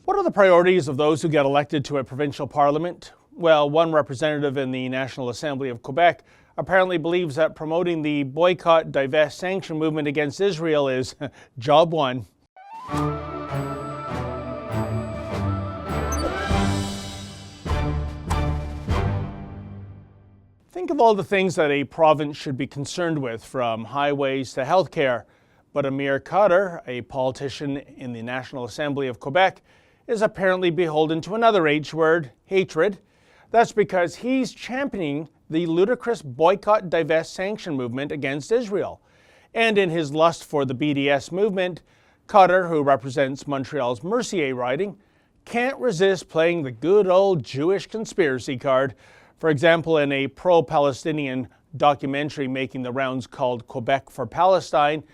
What are the priorities of those who get elected to a provincial parliament? Well, one representative in the National Assembly of Quebec apparently believes that promoting the boycott, divest, sanction movement against Israel is job one. Think of all the things that a province should be concerned with, from highways to healthcare. But Amir Khadr, a politician in the National Assembly of Quebec, is apparently beholden to another H word, hatred. That's because he's championing the ludicrous boycott, divest, sanction movement against Israel. And in his lust for the BDS movement, Khadr, who represents Montreal's Mercier riding, can't resist playing the good old Jewish conspiracy card. For example, in a pro-Palestinian documentary making the rounds called Quebec for Palestine,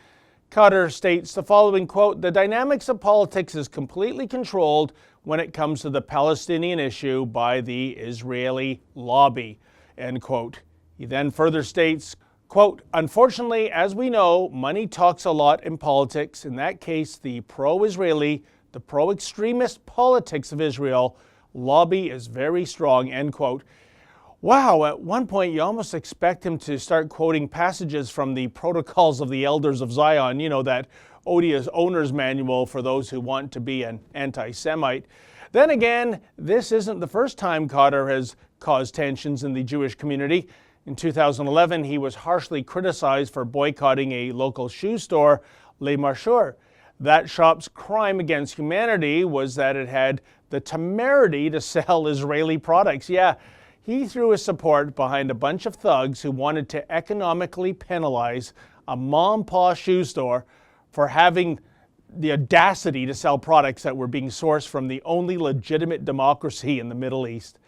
Khadr states the following quote, "The dynamics of politics is completely controlled when it comes to the Palestinian issue by the Israeli lobby," end quote. He then further states, quote, "Unfortunately, as we know, money talks a lot in politics. In that case, the pro-Israeli, the pro-extremist politics of Israel lobby is very strong," end quote. Wow, at one point you almost expect him to start quoting passages from the Protocols of the Elders of Zion, that odious owner's manual for those who want to be an anti-Semite. Then again, this isn't the first time Khadr has caused tensions in the Jewish community. In 2011, he was harshly criticized for boycotting a local shoe store, Les Marcheurs. That shop's crime against humanity was that it had the temerity to sell Israeli products. Yeah, he threw his support behind a bunch of thugs who wanted to economically penalize a mom-and-pop shoe store for having the audacity to sell products that were being sourced from the only legitimate democracy in the Middle East.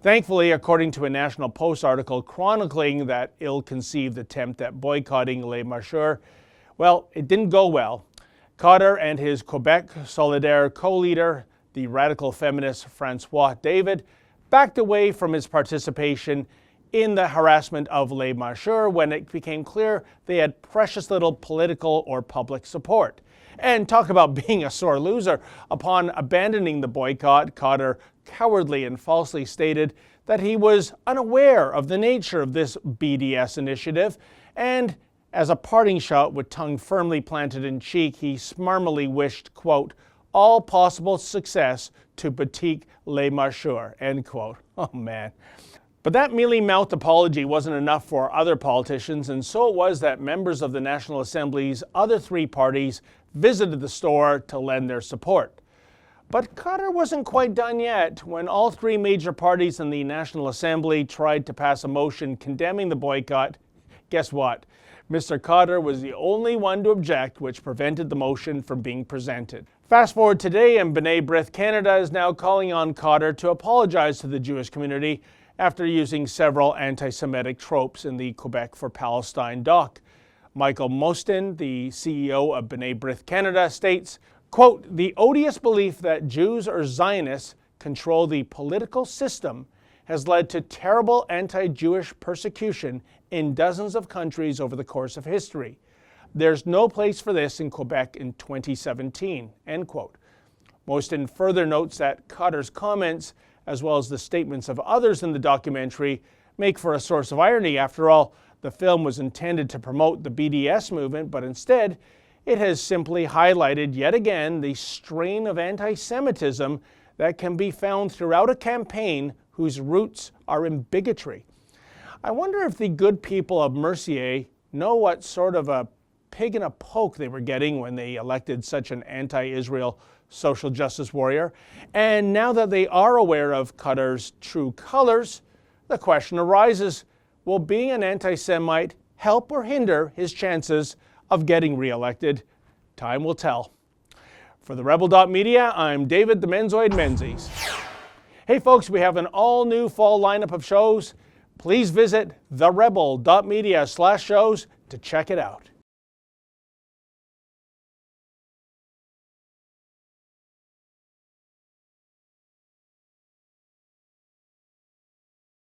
Thankfully, according to a National Post article chronicling that ill-conceived attempt at boycotting Les Marcheurs, well, it didn't go well. Khadr and his Quebec Solidaire co-leader, the radical feminist Francois David, backed away from his participation in the harassment of Les Marcheurs when it became clear they had precious little political or public support. And talk about being a sore loser. Upon abandoning the boycott, Khadr cowardly and falsely stated that he was unaware of the nature of this BDS initiative, and as a parting shot with tongue firmly planted in cheek, he smarmily wished, quote, "all possible success to Boutique Les Marcheurs," end quote. Oh man. But that mealy-mouthed apology wasn't enough for other politicians, and so it was that members of the National Assembly's other three parties visited the store to lend their support. But Khadr wasn't quite done yet. When all three major parties in the National Assembly tried to pass a motion condemning the boycott, guess what? Mr. Khadr was the only one to object, which prevented the motion from being presented. Fast forward today, and B'nai B'rith Canada is now calling on Khadr to apologize to the Jewish community after using several anti-Semitic tropes in the Quebec for Palestine doc. Michael Mostyn, the CEO of B'nai B'rith Canada, states, quote, "The odious belief that Jews or Zionists control the political system has led to terrible anti-Jewish persecution in dozens of countries over the course of history. There's no place for this in Quebec in 2017, end quote. Mostyn further notes that Khadr's comments, as well as the statements of others in the documentary, make for a source of irony. After all, the film was intended to promote the BDS movement, but instead, it has simply highlighted yet again the strain of anti-Semitism that can be found throughout a campaign whose roots are in bigotry. I wonder if the good people of Mercier know what sort of a pig in a poke they were getting when they elected such an anti-Israel social justice warrior. And now that they are aware of Khadr's true colors, the question arises, will being an anti-Semite help or hinder his chances of getting re-elected? Time will tell. For the Rebel.media, I'm David the Menzoid Menzies. Hey folks, we have an all-new fall lineup of shows. Please visit therebel.media/shows to check it out.